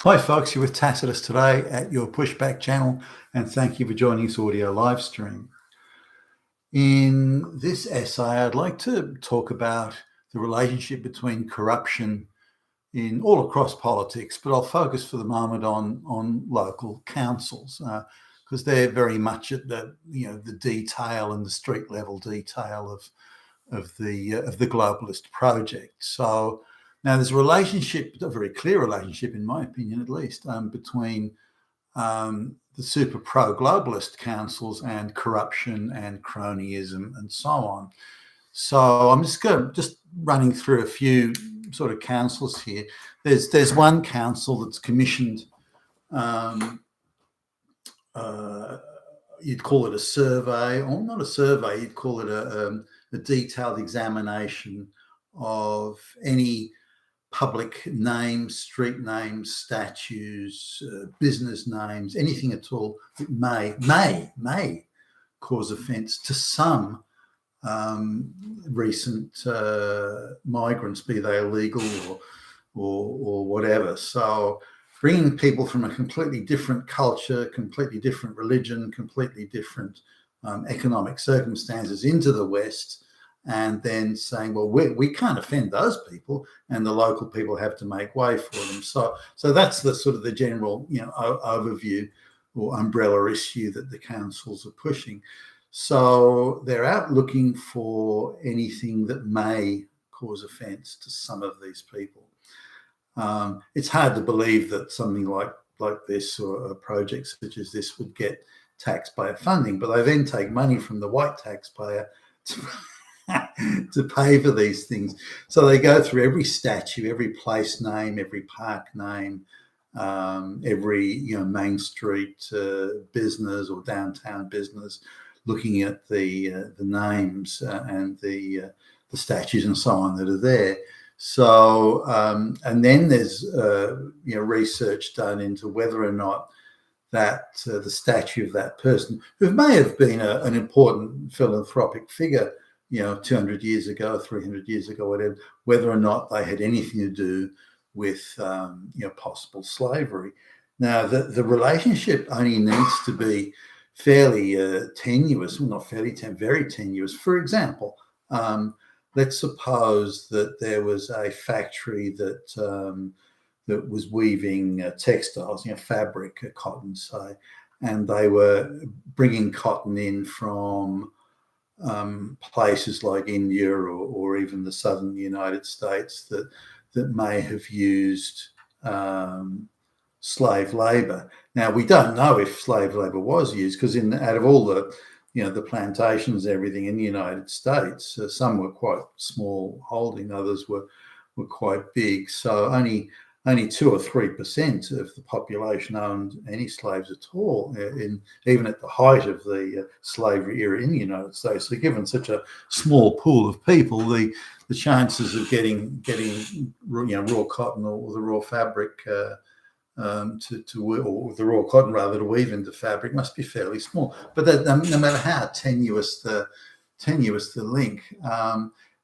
Hi folks, you're with Tacitus today at your Pushback channel, and thank you for joining this audio live stream. In this essay, I'd like to talk about the relationship between corruption in all across politics, but I'll focus for the moment on local councils because they're very much at the detail and the street level detail of the globalist project. So now there's a relationship, a very clear relationship, in my opinion at least, between the super pro-globalist councils and corruption and cronyism and so on. So I'm just running through a few sort of councils here. There's one council that's commissioned, you'd call it a survey, or not a survey, you'd call it a detailed examination of any public names, street names, statues, business names, anything at all that may cause offence to some recent migrants, be they illegal or whatever. So bringing people from a completely different culture, completely different religion, completely different economic circumstances into the West, and then saying, well, we can't offend those people, and the local people have to make way for them. So that's the sort of the general overview or umbrella issue that the councils are pushing. So they're out looking for anything that may cause offence to some of these people. It's hard to believe that something like this or a project such as this would get taxpayer funding, but they then take money from the white taxpayer to pay for these things. So they go through every statue, every place name, every park name, every main street business or downtown business, looking at the names and the statues and so on that are there. So and then there's research done into whether or not that the statue of that person, who may have been an important philanthropic figure 200 years ago, 300 years ago, whatever, whether or not they had anything to do with possible slavery. Now the relationship only needs to be fairly tenuous, well, not fairly very tenuous. For example, let's suppose that there was a factory that was weaving textiles, fabric, cotton, say, and they were bringing cotton in from places like India or even the southern United States that may have used slave labor. Now, we don't know if slave labor was used, because out of all the the plantations, everything in the United States, some were quite small holding, others were quite big. So only 2 or 3% of the population owned any slaves at all, even at the height of the slavery era in the United States. So given such a small pool of people, the chances of getting raw cotton or the raw fabric or the raw cotton rather to weave into fabric must be fairly small. But no matter how tenuous the link.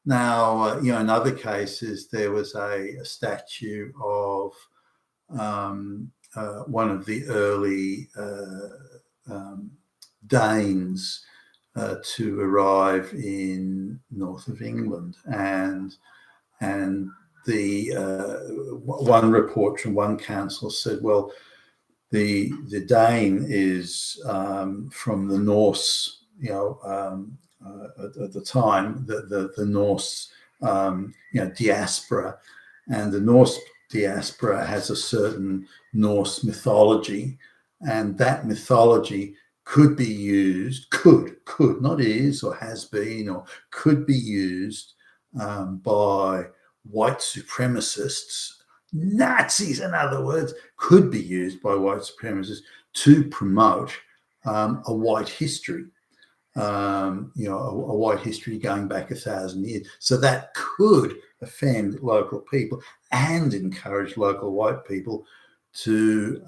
Now, in other cases, there was a statue of one of the early Danes to arrive in north of England, and the one report from one council said, well, the Dane is from the Norse, at the time, the Norse, diaspora, and the Norse diaspora has a certain Norse mythology, and that mythology could be used, could not is or has been or could be used by white supremacists, Nazis, in other words, could be used by white supremacists to promote a white history. A white history going back 1,000 years. So that could offend local people and encourage local white people to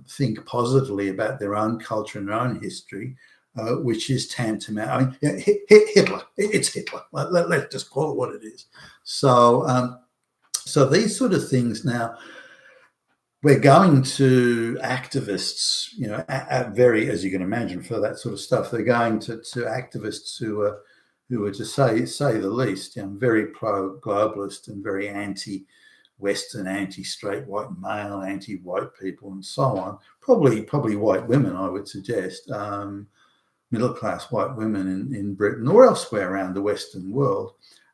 think positively about their own culture and their own history, which is tantamount. I mean, Hitler. It's Hitler. Let's just call it what it is. So, so these sort of things now. we're going to activists, very, as you can imagine, for that sort of stuff. They're going to activists who are to say the least, very pro-globalist and very anti-Western, anti-straight white male, anti-white people, and so on. Probably white women, I would suggest, middle-class white women in Britain or elsewhere around the Western world,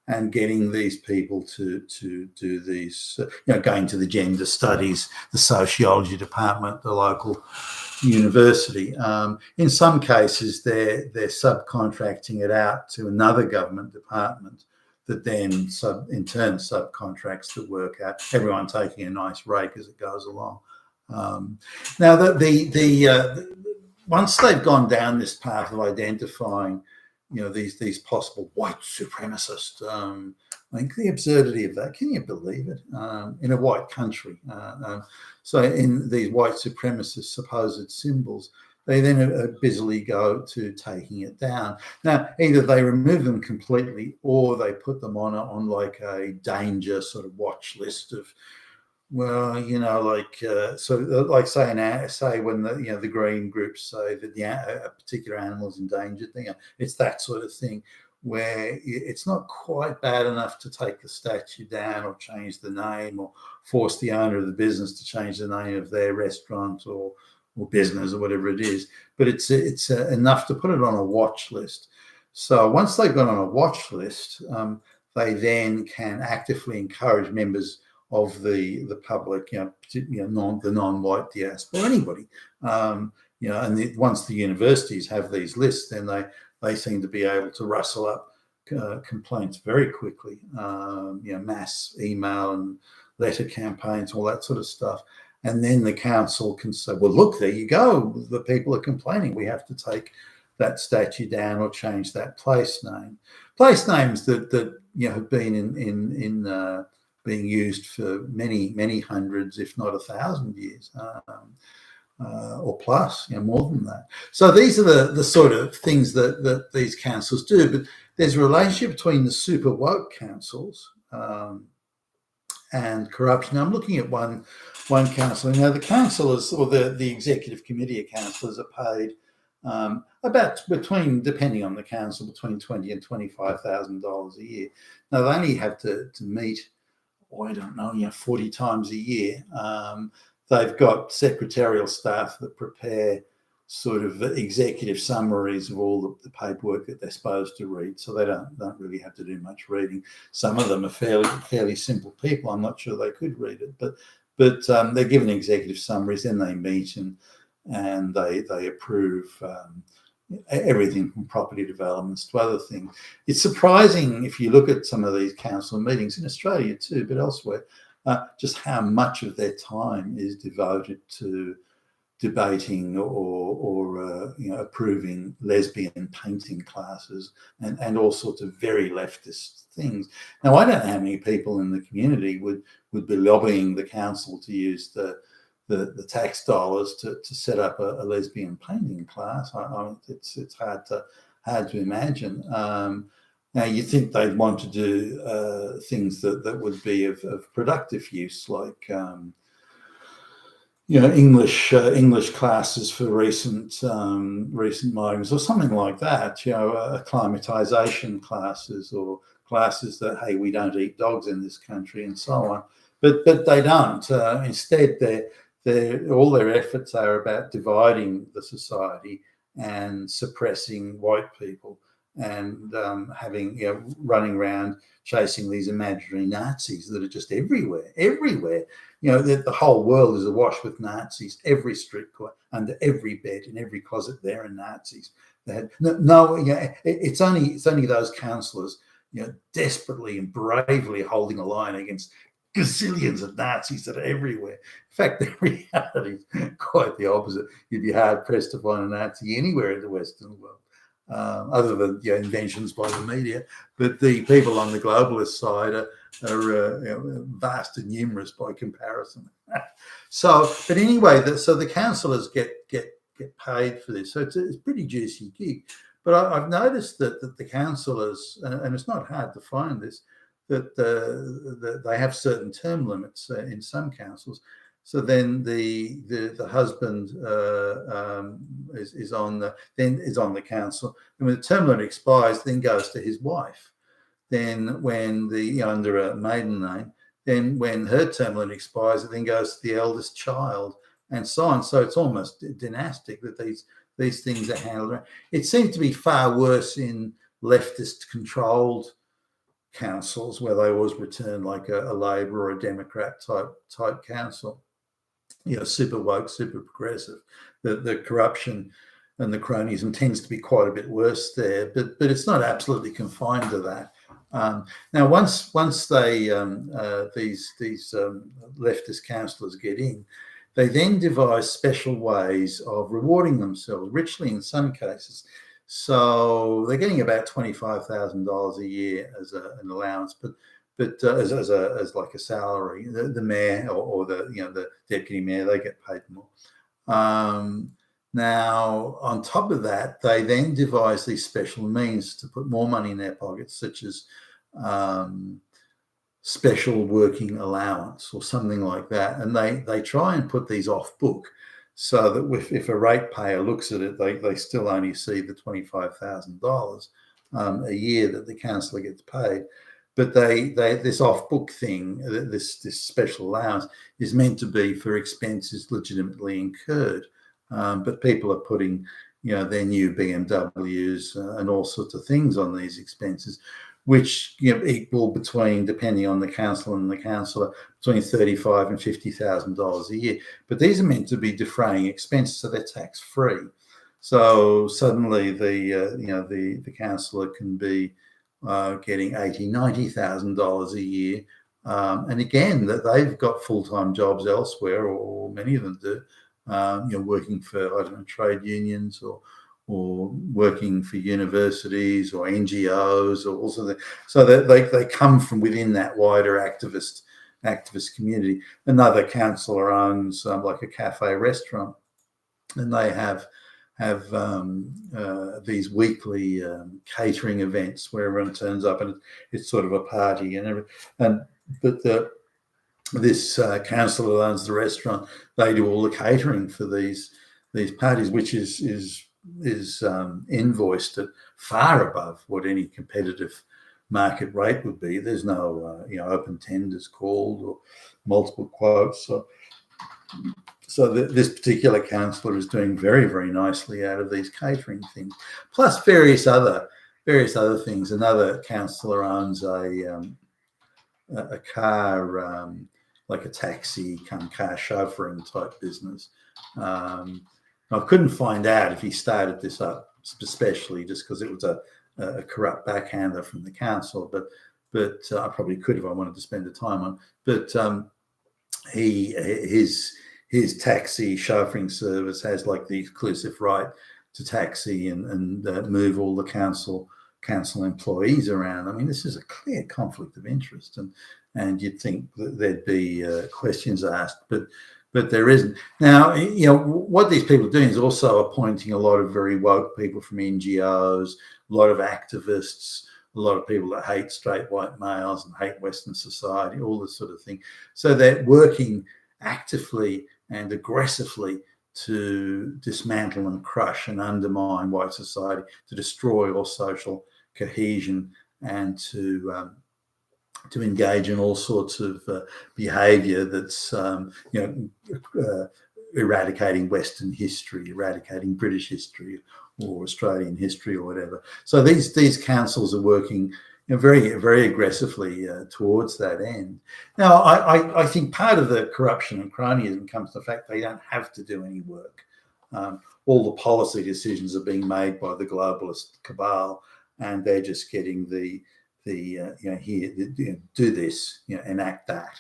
and getting these people to do these, going to the gender studies, the sociology department, the local university. In some cases, they're subcontracting it out to another government department that then in turn subcontracts the work out. Everyone taking a nice rake as it goes along. Now, once they've gone down this path of identifying, these possible white supremacists, I think the absurdity of that, can you believe it? In a white country. So in these white supremacist supposed symbols, they then busily go to taking it down. Now, either they remove them completely or they put them on like a danger sort of watch list of, well, say when the green groups say that a particular animal is endangered, it's that sort of thing where it's not quite bad enough to take the statue down or change the name or force the owner of the business to change the name of their restaurant or business or whatever it is, but it's enough to put it on a watch list. So once they've got on a watch list, they then can actively encourage members of the public, the non-white diaspora, anybody, and once the universities have these lists, then they seem to be able to rustle up complaints very quickly, mass email and letter campaigns, all that sort of stuff. And then the council can say, well, look, there you go. The people are complaining. We have to take that statue down or change that place name. Place names that have been being used for many hundreds, if not 1,000 years, or plus, more than that. So these are the sort of things that these councils do. But there's a relationship between the super woke councils and corruption. Now, I'm looking at one council. Now, the councillors or the executive committee of councillors are paid about depending on the council, between $20,000 and $25,000 a year. Now, they only have to meet, I don't know, 40 times a year. They've got secretarial staff that prepare sort of executive summaries of all the paperwork that they're supposed to read, so they don't really have to do much reading. Some of them are fairly simple people. I'm not sure they could read it, but they're given executive summaries, then they meet and they approve everything from property developments to other things. It's surprising if you look at some of these council meetings in Australia too, but elsewhere, just how much of their time is devoted to debating or approving lesbian painting classes and all sorts of very leftist things. Now, I don't know how many people in the community would be lobbying the council to use the tax dollars to set up a lesbian painting class. It's hard to imagine. Now, you think they'd want to do things that would be of productive use, like English classes for recent migrants or something like that. Acclimatization classes or classes that, hey, we don't eat dogs in this country and so on. But they don't. Instead, all their efforts are about dividing the society and suppressing white people and running around chasing these imaginary Nazis that are just everywhere. The whole world is awash with Nazis. Every street corner, under every bed, in every closet, there are Nazis. It's only those councillors, desperately and bravely holding a line against gazillions of Nazis that are everywhere. In fact, the reality is quite the opposite. You'd be hard pressed to find a Nazi anywhere in the Western world, other than inventions by the media. But the people on the globalist side are vast and numerous by comparison. But anyway, the councillors get paid for this, so it's a pretty juicy gig. But I've noticed that the councillors, and it's not hard to find this, that they have certain term limits in some councils. So then the husband is on the council, and when the term limit expires, then goes to his wife. Then when under a maiden name, then when her term limit expires, it then goes to the eldest child, and so on. So it's almost dynastic that these things are handled. It seems to be far worse in leftist controlled councils, where they always return like a Labor or a Democrat type council. Super woke, super progressive. The corruption and the cronyism tends to be quite a bit worse there, but it's not absolutely confined to that. Now, once they these leftist councillors get in, they then devise special ways of rewarding themselves richly in some cases. So they're getting about $25,000 a year as an allowance, but as like a salary. The mayor or the deputy mayor, they get paid more. Now, on top of that, they then devise these special means to put more money in their pockets, such as special working allowance or something like that. And they try and put these off book, so that if a ratepayer looks at it, they still only see the $25,000 a year that the councillor gets paid. But this off-book thing, this special allowance, is meant to be for expenses legitimately incurred. But people are putting, their new BMWs and all sorts of things on these expenses, which equal between, depending on the council and the councillor, between $35,000 and $50,000 a year. But these are meant to be defraying expenses, so they're tax-free. So suddenly the councillor can be getting $80,000, $90,000 a year, and again that they've got full-time jobs elsewhere, or many of them do, working for trade unions or working for universities or NGOs or also so that they come from within that wider activist community. Another councillor owns like a cafe restaurant, and they have these weekly catering events where everyone turns up, and it's sort of a party and everything. But this councillor that owns the restaurant, they do all the catering for these parties, which is invoiced at far above what any competitive market rate would be. There's no open tenders called or multiple quotes. So this particular councillor is doing very, very nicely out of these catering things, plus various other things. Another councillor owns a car, like a taxi car chauffeuring type business. I couldn't find out if he started this up especially just because it was a corrupt backhander from the council, but I probably could if I wanted to spend the time on. But his taxi chauffeuring service has like the exclusive right to taxi and move all the council employees around. I mean, this is a clear conflict of interest, and you'd think that there'd be questions asked, but there isn't. Now, what these people are doing is also appointing a lot of very woke people from NGOs, a lot of activists, a lot of people that hate straight white males and hate Western society, all this sort of thing. So they're working actively and aggressively to dismantle and crush and undermine white society, to destroy all social cohesion, and to engage in all sorts of behaviour that's eradicating Western history, eradicating British history or Australian history or whatever. So these councils are working very, very aggressively towards that end. Now, I think part of the corruption and cronyism comes to the fact they don't have to do any work. All the policy decisions are being made by the globalist cabal, and they're just getting do this, enact that,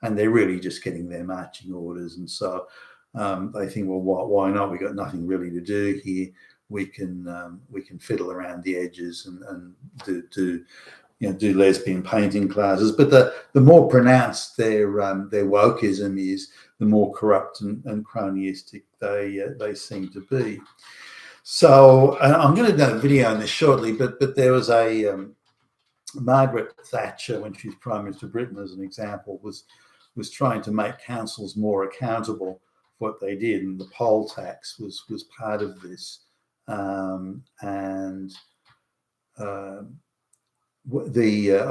and they're really just getting their marching orders. And so they think, well, why not? We've got nothing really to do here. We can fiddle around the edges and do lesbian painting classes. But the more pronounced their wokeism is, the more corrupt and cronyistic they seem to be. So I'm going to do a video on this shortly, but there was a Margaret Thatcher, when she was Prime Minister of Britain, as an example, was was trying to make councils more accountable for what they did, and the poll tax was part of this. I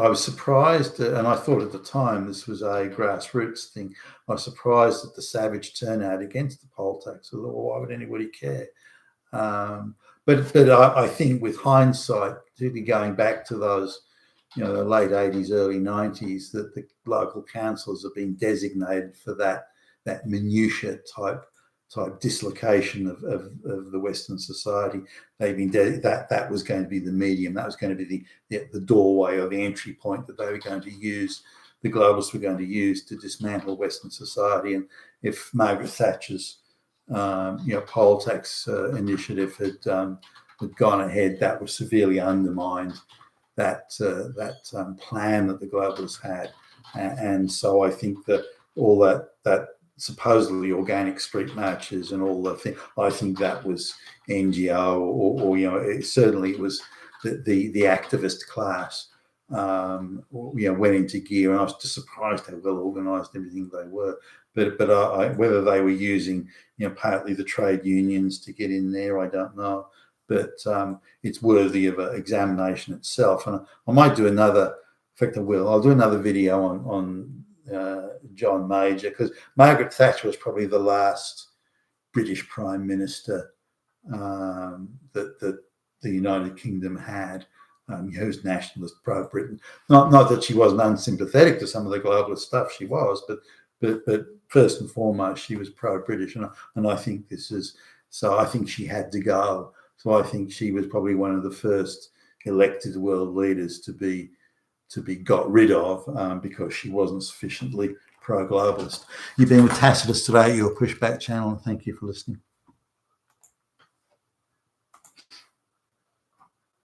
was surprised, and I thought at the time this was a grassroots thing. I was surprised at the savage turnout against the poll tax. I thought, well, why would anybody care? But I think with hindsight, particularly going back to those, the late 80s, early 90s, that the local councils have been designated for that minutiae type dislocation of the Western society. They've been that was going to be the medium, that was going to be the doorway or the entry point that they were going to use, the globalists were going to use to dismantle Western society. And if Margaret Thatcher's poll tax initiative had gone ahead, that was severely undermined that plan that the globalists had. And so I think that all that supposedly organic street marches and all the things, I think that was NGO or certainly it was the activist class went into gear, and I was just surprised how well organised everything they were. But whether they were using partly the trade unions to get in there, I don't know. But it's worthy of an examination itself. And I might do another. In fact, I'll do another video on John Major, because Margaret Thatcher was probably the last British Prime Minister that the United Kingdom had, who's nationalist, pro-Britain. Not that she wasn't unsympathetic to some of the globalist stuff, she was, but first and foremost, she was pro-British, and I think this is so. I think she had to go. So I think she was probably one of the first elected world leaders to be got rid of because she wasn't sufficiently pro-globalist. You've been with Tacitus today, your Pushback channel, and thank you for listening.